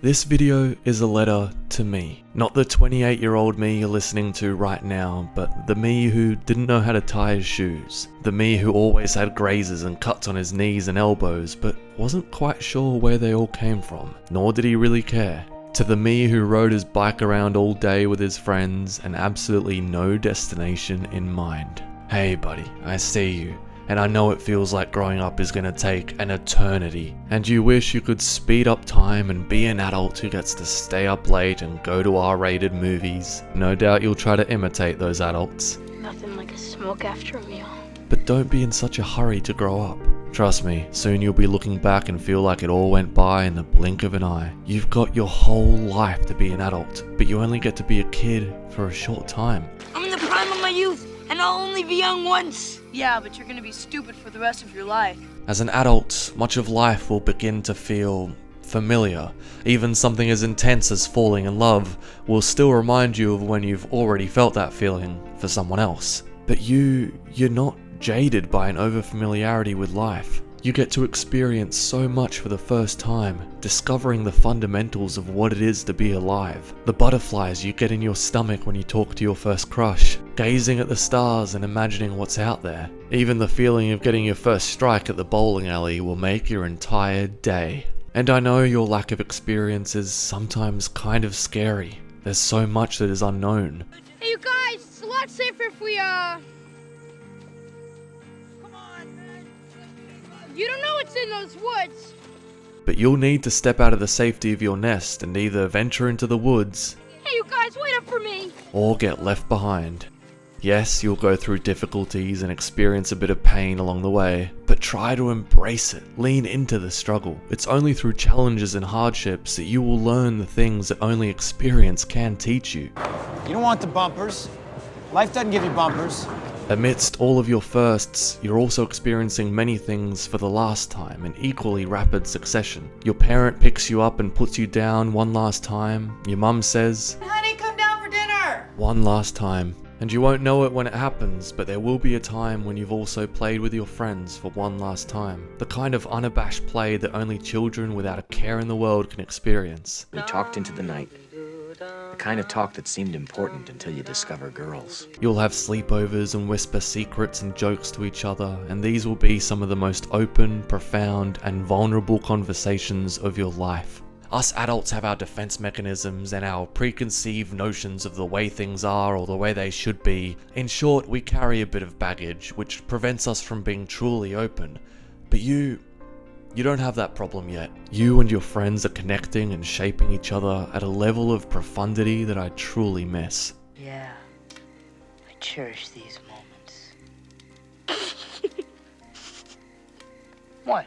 This video is a letter to me. Not the 28-year-old me you're listening to right now, but the me who didn't know how to tie his shoes. The me who always had grazes and cuts on his knees and elbows, but wasn't quite sure where they all came from, nor did he really care. To the me who rode his bike around all day with his friends and absolutely no destination in mind. Hey buddy, I see you. And I know it feels like growing up is gonna take an eternity, and you wish you could speed up time and be an adult who gets to stay up late and go to R-rated movies. No doubt you'll try to imitate those adults. Nothing like a smoke after a meal. But don't be in such a hurry to grow up. Trust me, soon you'll be looking back and feel like it all went by in the blink of an eye. You've got your whole life to be an adult, but you only get to be a kid for a short time. I'm in the prime of my youth, and I'll only be young once. Yeah, but you're gonna be stupid for the rest of your life. As an adult, much of life will begin to feel familiar. Even something as intense as falling in love will still remind you of when you've already felt that feeling for someone else. But you're not jaded by an overfamiliarity with life. You get to experience so much for the first time, discovering the fundamentals of what it is to be alive. The butterflies you get in your stomach when you talk to your first crush, gazing at the stars and imagining what's out there. Even the feeling of getting your first strike at the bowling alley will make your entire day. And I know your lack of experience is sometimes kind of scary. There's so much that is unknown. Hey, you guys, it's a lot safer if we, You don't know what's in those woods. But you'll need to step out of the safety of your nest and either venture into the woods, Hey, you guys, wait up for me. or get left behind. Yes, you'll go through difficulties and experience a bit of pain along the way, but try to embrace it. Lean into the struggle. It's only through challenges and hardships that you will learn the things that only experience can teach you. You don't want the bumpers. Life doesn't give you bumpers. Amidst all of your firsts, you're also experiencing many things for the last time in equally rapid succession. Your parent picks you up and puts you down one last time. Your mum says, Honey, come down for dinner. one last time. And you won't know it when it happens, but there will be a time when you've also played with your friends for one last time. The kind of unabashed play that only children without a care in the world can experience. We talked into the night. The kind of talk that seemed important until you discover girls. You'll have sleepovers and whisper secrets and jokes to each other, and these will be some of the most open, profound, and vulnerable conversations of your life. Us adults have our defense mechanisms and our preconceived notions of the way things are or the way they should be. In short, we carry a bit of baggage, which prevents us from being truly open. But you don't have that problem yet. You and your friends are connecting and shaping each other at a level of profundity that I truly miss. Yeah, I cherish these moments. What?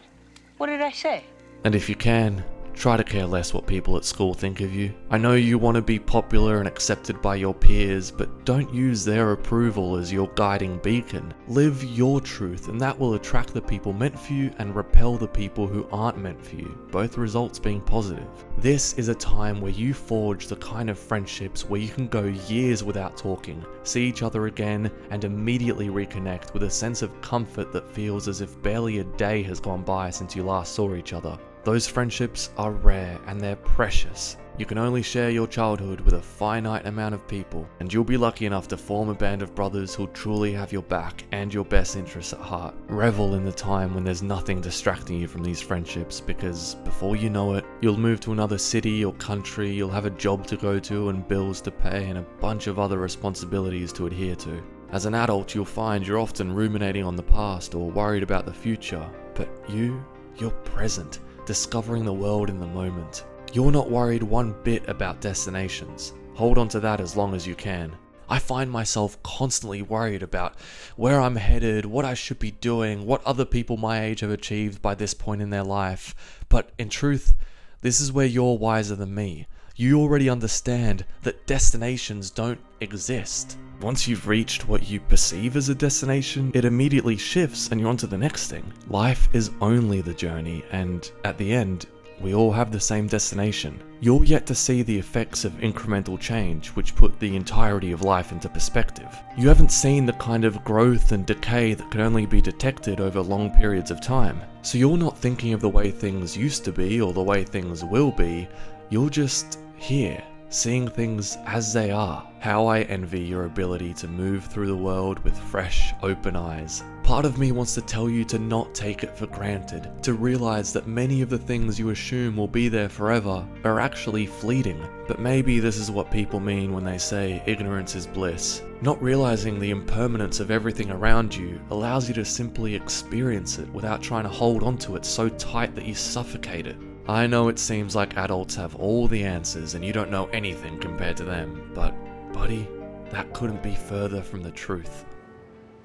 What did I say? And if you can, try to care less what people at school think of you. I know you want to be popular and accepted by your peers, but don't use their approval as your guiding beacon. Live your truth, and that will attract the people meant for you and repel the people who aren't meant for you, both results being positive. This is a time where you forge the kind of friendships where you can go years without talking, see each other again, and immediately reconnect with a sense of comfort that feels as if barely a day has gone by since you last saw each other. Those friendships are rare and they're precious. You can only share your childhood with a finite amount of people, and you'll be lucky enough to form a band of brothers who'll truly have your back and your best interests at heart. Revel in the time when there's nothing distracting you from these friendships, because before you know it, you'll move to another city or country, you'll have a job to go to and bills to pay and a bunch of other responsibilities to adhere to. As an adult, you'll find you're often ruminating on the past or worried about the future, but you're present, discovering the world in the moment. You're not worried one bit about destinations. Hold on to that as long as you can. I find myself constantly worried about where I'm headed, what I should be doing, what other people my age have achieved by this point in their life. But in truth, this is where you're wiser than me. You already understand that destinations don't exist. Once you've reached what you perceive as a destination, it immediately shifts and you're on to the next thing. Life is only the journey, and at the end, we all have the same destination. You're yet to see the effects of incremental change, which put the entirety of life into perspective. You haven't seen the kind of growth and decay that can only be detected over long periods of time. So you're not thinking of the way things used to be or the way things will be. You're just here, seeing things as they are. How I envy your ability to move through the world with fresh, open eyes. Part of me wants to tell you to not take it for granted, to realize that many of the things you assume will be there forever are actually fleeting. But maybe this is what people mean when they say ignorance is bliss. Not realizing the impermanence of everything around you allows you to simply experience it without trying to hold onto it so tight that you suffocate it. I know it seems like adults have all the answers and you don't know anything compared to them, but buddy, that couldn't be further from the truth.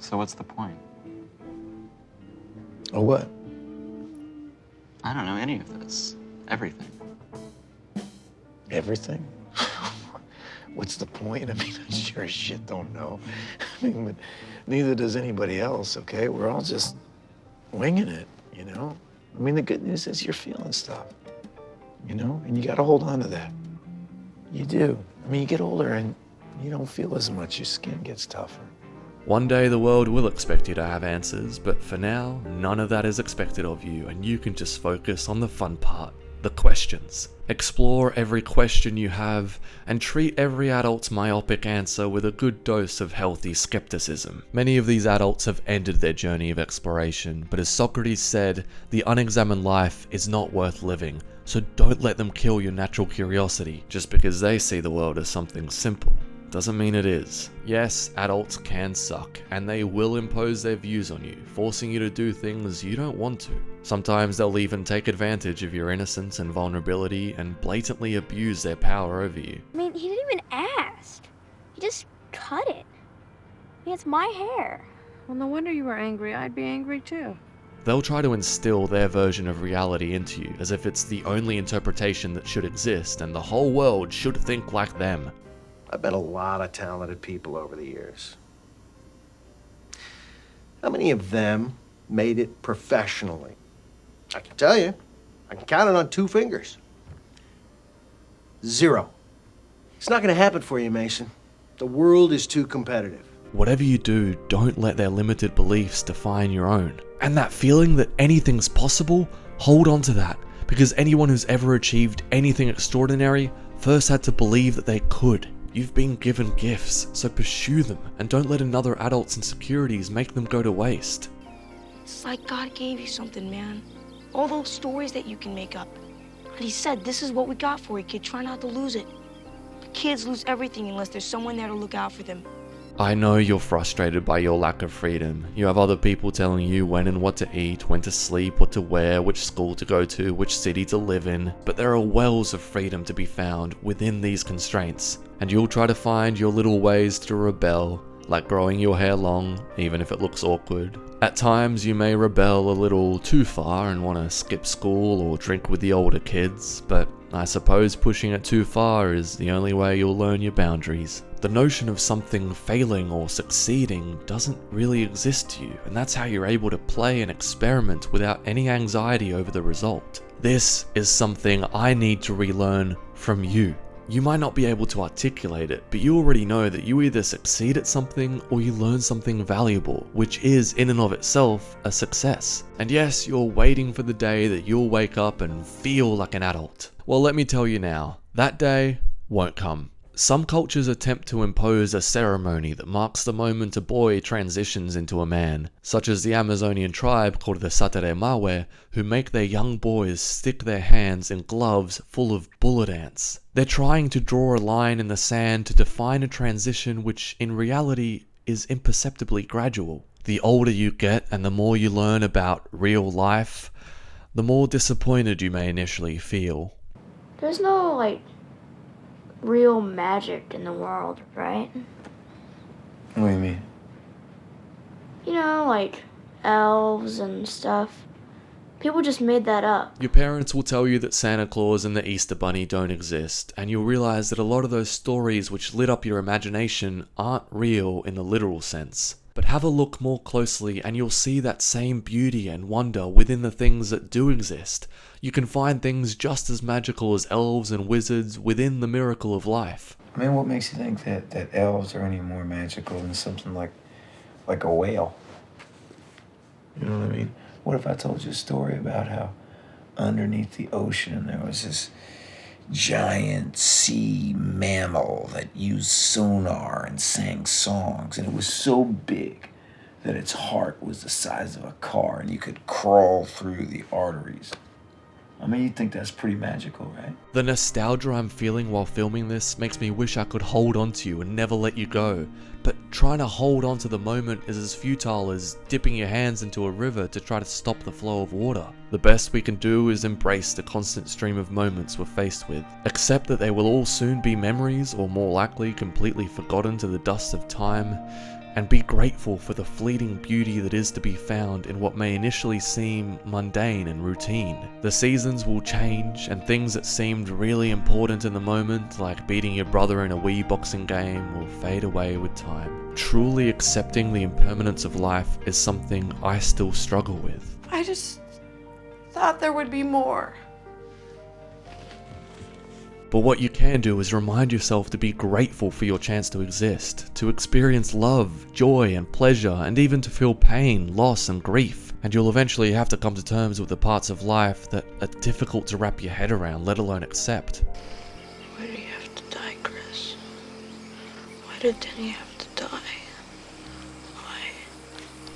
So what's the point? Or what? I don't know any of this. Everything. Everything? What's the point? I mean, I sure as shit don't know. I mean, but neither does anybody else, okay? We're all just winging it, you know? I mean, the good news is you're feeling stuff, you know? And you gotta hold on to that. You do. I mean, you get older and you don't feel as much. Your skin gets tougher. One day the world will expect you to have answers, but for now, none of that is expected of you, and you can just focus on the fun part, the questions. Explore every question you have, and treat every adult's myopic answer with a good dose of healthy skepticism. Many of these adults have ended their journey of exploration, but as Socrates said, the unexamined life is not worth living, so don't let them kill your natural curiosity just because they see the world as something simple. Doesn't mean it is. Yes, adults can suck, and they will impose their views on you, forcing you to do things you don't want to. Sometimes they'll even take advantage of your innocence and vulnerability and blatantly abuse their power over you. I mean, he didn't even ask. He just cut it. I mean, it's my hair. Well, no wonder you were angry. I'd be angry too. They'll try to instill their version of reality into you, as if it's the only interpretation that should exist, and the whole world should think like them. I've met a lot of talented people over the years. How many of them made it professionally? I can tell you, I can count it on 2 fingers. 0. It's not gonna happen for you, Mason. The world is too competitive. Whatever you do, don't let their limited beliefs define your own. And that feeling that anything's possible, hold on to that, because anyone who's ever achieved anything extraordinary first had to believe that they could. You've been given gifts, so pursue them, and don't let another adult's insecurities make them go to waste. It's like God gave you something, man. All those stories that you can make up. And he said, this is what we got for you, kid. Try not to lose it. Kids lose everything unless there's someone there to look out for them. I know you're frustrated by your lack of freedom. You have other people telling you when and what to eat, when to sleep, what to wear, which school to go to, which city to live in. But there are wells of freedom to be found within these constraints. And you'll try to find your little ways to rebel, like growing your hair long, even if it looks awkward. At times you may rebel a little too far and want to skip school or drink with the older kids, but I suppose pushing it too far is the only way you'll learn your boundaries. The notion of something failing or succeeding doesn't really exist to you, and that's how you're able to play and experiment without any anxiety over the result. This is something I need to relearn from you. You might not be able to articulate it, but you already know that you either succeed at something or you learn something valuable, which is in and of itself a success. And yes, you're waiting for the day that you'll wake up and feel like an adult. Well, let me tell you now, that day won't come. Some cultures attempt to impose a ceremony that marks the moment a boy transitions into a man, such as the Amazonian tribe called the Satere Mawe, who make their young boys stick their hands in gloves full of bullet ants. They're trying to draw a line in the sand to define a transition which in reality is imperceptibly gradual. The older you get and the more you learn about real life, the more disappointed you may initially feel. There's no, real magic in the world, right? What do you mean? You know, elves and stuff. People just made that up. Your parents will tell you that Santa Claus and the Easter Bunny don't exist, and you'll realize that a lot of those stories which lit up your imagination aren't real in the literal sense. But have a look more closely and you'll see that same beauty and wonder within the things that do exist. You can find things just as magical as elves and wizards within the miracle of life. I mean, what makes you think that elves are any more magical than something like a whale? You know what I mean? What if I told you a story about how underneath the ocean there was this giant sea mammal that used sonar and sang songs, and it was so big that its heart was the size of a car and you could crawl through the arteries. I mean, you'd think that's pretty magical, right? The nostalgia I'm feeling while filming this makes me wish I could hold on to you and never let you go. But trying to hold on to the moment is as futile as dipping your hands into a river to try to stop the flow of water. The best we can do is embrace the constant stream of moments we're faced with. Accept that they will all soon be memories, or more likely completely forgotten to the dust of time, and be grateful for the fleeting beauty that is to be found in what may initially seem mundane and routine. The seasons will change, and things that seemed really important in the moment, like beating your brother in a Wii boxing game, will fade away with time. Truly accepting the impermanence of life is something I still struggle with. I just thought there would be more. But what you can do is remind yourself to be grateful for your chance to exist, to experience love, joy, and pleasure, and even to feel pain, loss, and grief. And you'll eventually have to come to terms with the parts of life that are difficult to wrap your head around, let alone accept. Why do you have to die, Chris? Why did Denny have to die?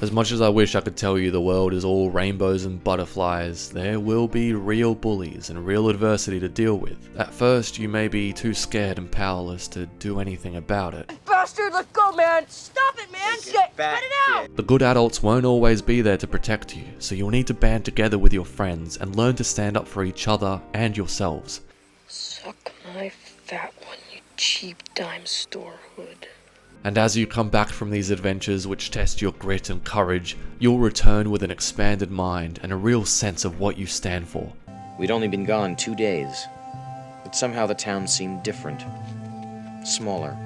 As much as I wish I could tell you the world is all rainbows and butterflies, there will be real bullies and real adversity to deal with. At first, you may be too scared and powerless to do anything about it. Bastard, let go, man! Stop it, man! Shit! Cut it out! The good adults won't always be there to protect you, so you'll need to band together with your friends and learn to stand up for each other and yourselves. Suck my fat one, you cheap dime store hood. And as you come back from these adventures which test your grit and courage, you'll return with an expanded mind and a real sense of what you stand for. We'd only been gone 2 days, but somehow the town seemed different, smaller.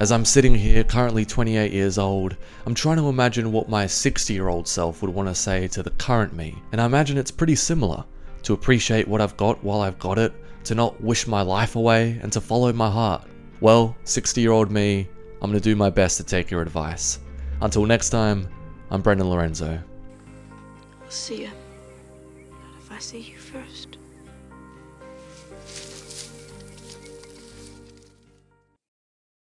As I'm sitting here, currently 28 years old, I'm trying to imagine what my 60-year-old self would want to say to the current me, and I imagine it's pretty similar. To appreciate what I've got while I've got it, to not wish my life away, and to follow my heart. Well, 60-year-old me, I'm going to do my best to take your advice. Until next time, I'm Brendan Lorenzo. I'll see you. Not if I see you first.